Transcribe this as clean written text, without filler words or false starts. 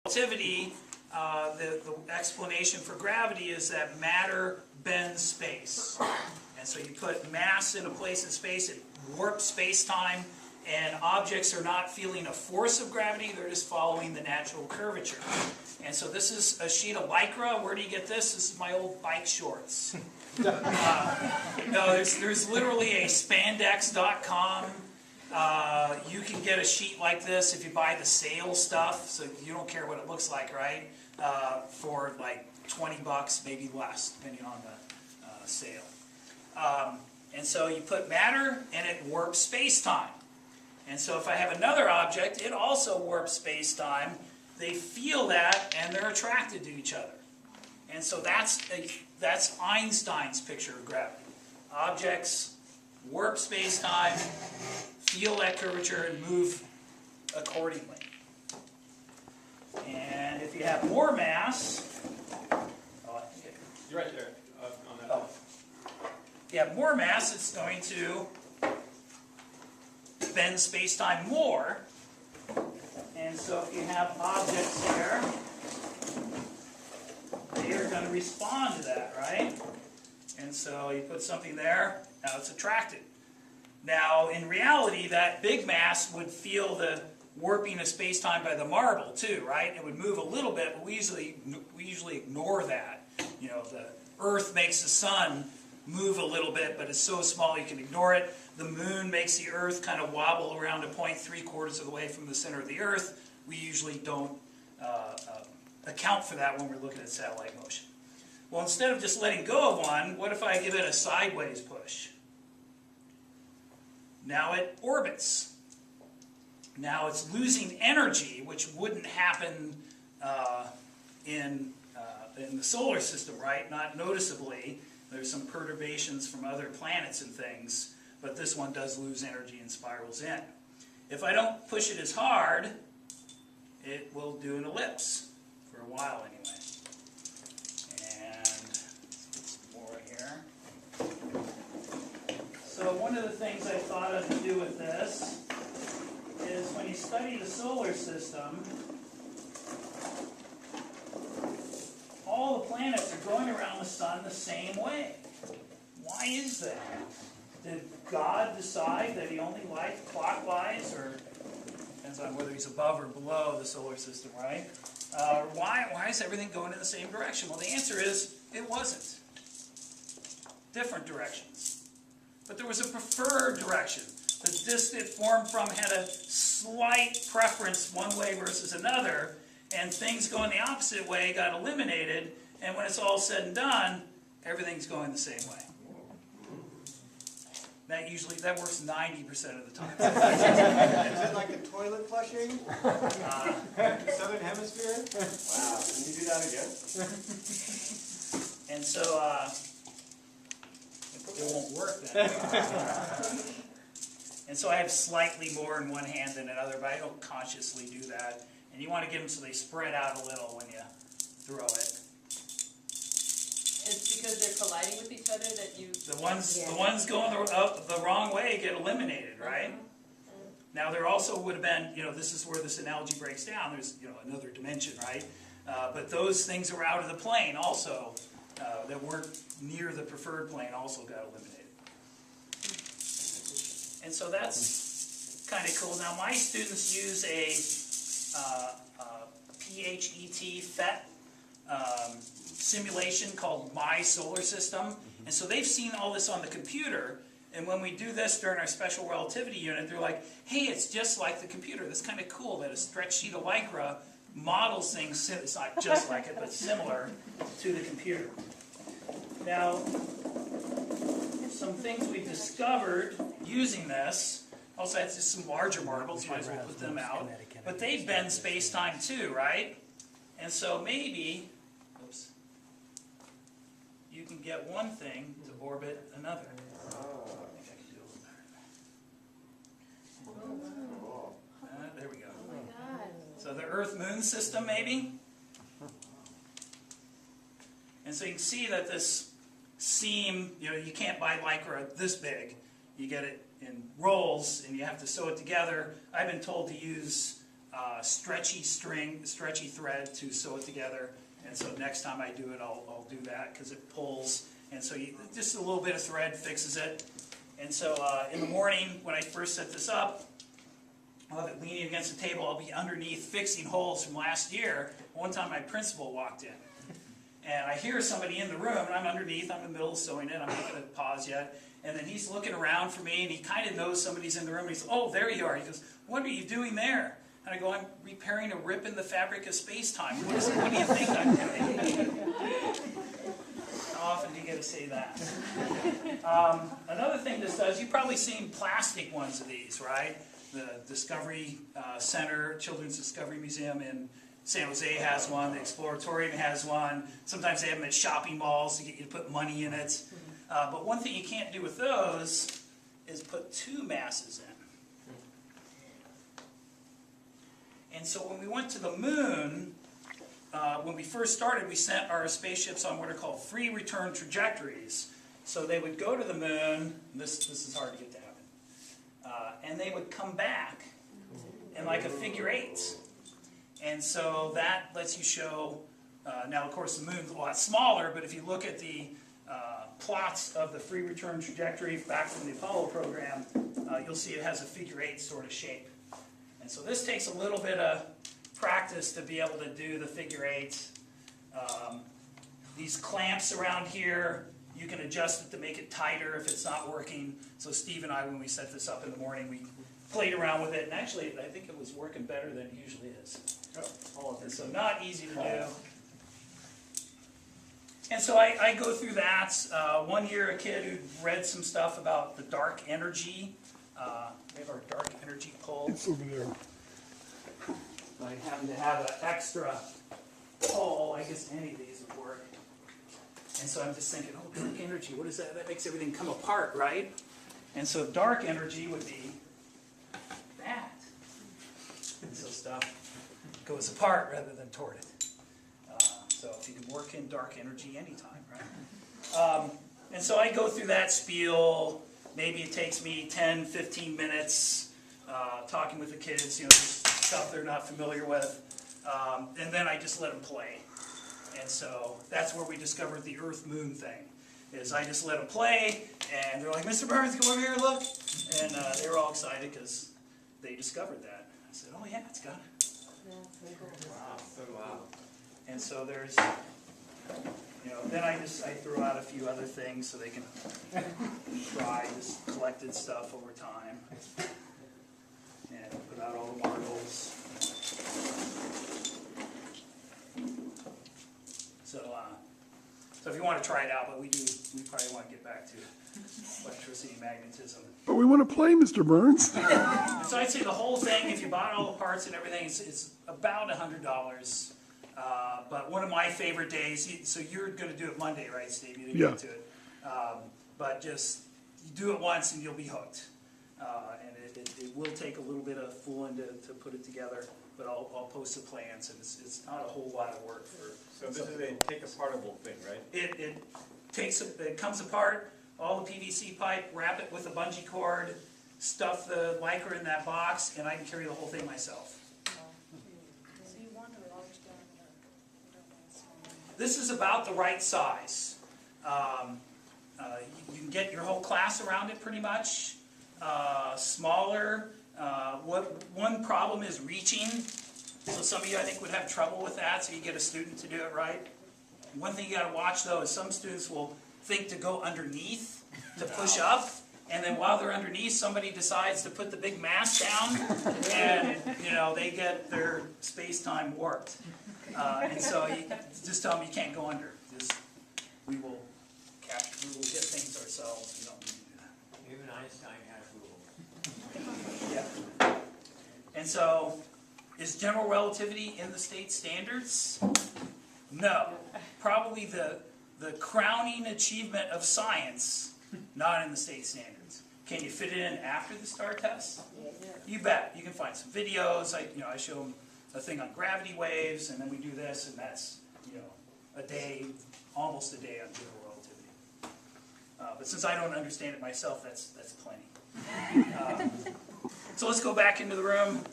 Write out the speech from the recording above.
Relativity, the explanation for gravity is that matter bends space. And so you put mass in a place in space, it warps space-time, and objects are not feeling a force of gravity, they're just following the natural curvature. And so this is a sheet of Lycra. Where do you get this? This is my old bike shorts. No, there's literally a spandex.com. You can get a sheet like this if you buy the sale stuff, so you don't care what it looks like, right? For like 20 bucks, maybe less, depending on the sale. And so you put matter, and it warps space-time. And so if I have another object, it also warps space-time. They feel that, and they're attracted to each other. And so that's Einstein's picture of gravity. Objects warp space-time, feel that curvature, and move accordingly. And if you have more mass, you're right there on that. Oh. If you have more mass, it's going to bend space-time more. And so if you have objects here, they are going to respond to that, right? And so you put something there, now it's attracted. Now, in reality, that big mass would feel the warping of space-time by the marble too, right? It would move a little bit, but we usually ignore that. You know, the Earth makes the sun move a little bit, but it's so small you can ignore it. The moon makes the Earth kind of wobble around a point 3/4 of the way from the center of the Earth. We usually don't account for that when we're looking at satellite motion. Well, instead of just letting go of one, what if I give it a sideways push? Now it orbits. Now it's losing energy, which wouldn't happen in the solar system, right? Not noticeably. There's some perturbations from other planets and things, but this one does lose energy and spirals in. If I don't push it as hard, it will do an ellipse for a while anyway. And let's get some more here. So one of the things I thought of to do with this is when you study the solar system, all the planets are going around the sun the same way. Why is that? Did God decide that he only liked clockwise, or depends on whether he's above or below the solar system, right? Why is everything going in the same direction? Well, the answer is it wasn't. Different directions. But there was a preferred direction. The disk it formed from had a slight preference one way versus another, and things going the opposite way got eliminated, and when it's all said and done, everything's going the same way. That works 90% of the time. Is it like the toilet flushing? Southern Hemisphere? Wow, can you do that again? And so, it won't work then. And so I have slightly more in one hand than another, but I don't consciously do that. And you want to get them so they spread out a little when you throw it. It's because they're colliding with each other that you... The ones going the wrong way get eliminated, right? Now there also would have been, this is where this analogy breaks down. There's, another dimension, right? But those things that were out of the plane also, that weren't near the preferred plane, also got eliminated. And so that's kind of cool. Now my students use a PHET simulation called My Solar System, and so they've seen all this on the computer, and when we do this during our special relativity unit, they're like, hey, it's just like the computer. That's kind of cool that a stretch sheet of Lycra models things, it's not just like it, but similar to the computer. Now, some things we discovered using this, also it's just some larger marbles, might as well put them out, but they bend space-time too, right? And so maybe, oops, you can get one thing to orbit another. I think I can do a little better. There we go. Oh my God. So the Earth-Moon system, maybe? And so you can see that this seam, you can't buy Lycra this big. You get it in rolls, and you have to sew it together. I've been told to use stretchy thread to sew it together. And so next time I do it, I'll do that because it pulls. And so just a little bit of thread fixes it. And so in the morning, when I first set this up, I'll have it leaning against the table. I'll be underneath fixing holes from last year. One time my principal walked in. And I hear somebody in the room, and I'm underneath. I'm in the middle of sewing it. I'm not going to pause yet. And then he's looking around for me, and he kind of knows somebody's in the room. And he says, "Oh, there you are." He goes, "What are you doing there?" And I go, "I'm repairing a rip in the fabric of space-time. What do you think I'm doing?" How often do you get to say that? Another thing this does, you've probably seen plastic ones of these, right? The Discovery Center, Children's Discovery Museum in San Jose has one. The Exploratorium has one. Sometimes they have them at shopping malls to get you to put money in it. But one thing you can't do with those is put two masses in. And so when we went to the moon, when we first started, we sent our spaceships on what are called free return trajectories. So they would go to the moon. This is hard to get to happen. And they would come back in like a figure eight. And so that lets you show, now of course the moon's a lot smaller, but if you look at the plots of the free return trajectory back from the Apollo program, you'll see it has a figure eight sort of shape. And so this takes a little bit of practice to be able to do the figure eight. These clamps around here, you can adjust it to make it tighter if it's not working. So Steve and I, when we set this up in the morning, we played around with it, and actually I think it was working better than it usually is. And so not easy to do. And so I go through that. One year a kid who read some stuff about the dark energy. We have our dark energy pole. It's over there. I happen to have an extra pole. I guess any of these would work. And so I'm just thinking, oh, dark energy, what is that? That makes everything come apart, right? And so dark energy would be that. And so stuff goes apart rather than toward it. So if you can work in dark energy anytime, right? And so I go through that spiel. Maybe it takes me 10, 15 minutes talking with the kids, just stuff they're not familiar with. And then I just let them play. And so that's where we discovered the Earth-Moon thing. Is I just let them play, and they're like, "Mr. Burns, come over here and look." And they were all excited because they discovered that. I said, "Oh yeah, it's got it." Wow. And so there's, then I throw out a few other things so they can try this collected stuff over time. And put out all the marbles. So if you want to try it out, but we probably want to get back to electricity and magnetism. But we want to play, Mr. Burns. So I'd say the whole thing, if you bought all the parts and everything, it's about $100. But one of my favorite days, so you're going to do it Monday, right, Steve? You didn't get to it. But just, you do it once and you'll be hooked. And it will take a little bit of fooling to put it together, but I'll post the plans, and it's not a whole lot of work for. So this is a take-apartable thing, right? It comes apart, all the PVC pipe, wrap it with a bungee cord, stuff the Lycra in that box, and I can carry the whole thing myself. So you want a large diameter, you don't want a small. This is about the right size. You can get your whole class around it pretty much. Smaller. One problem is reaching. So some of you, I think, would have trouble with that, so you get a student to do it right. One thing you got to watch, though, is some students will think to go underneath to push up, and then while they're underneath, somebody decides to put the big mass down, and they get their space-time warped. And so you just tell them you can't go under. We will get things ourselves. We don't need to do that. Even Einstein has rules. Yeah. And so, is general relativity in the state standards? No. Probably the crowning achievement of science, not in the state standards. Can you fit it in after the STAR test? You bet. You can find some videos. I show them a thing on gravity waves, and then we do this, and that's a day, almost a day on general relativity. But since I don't understand it myself, that's plenty. So let's go back into the room.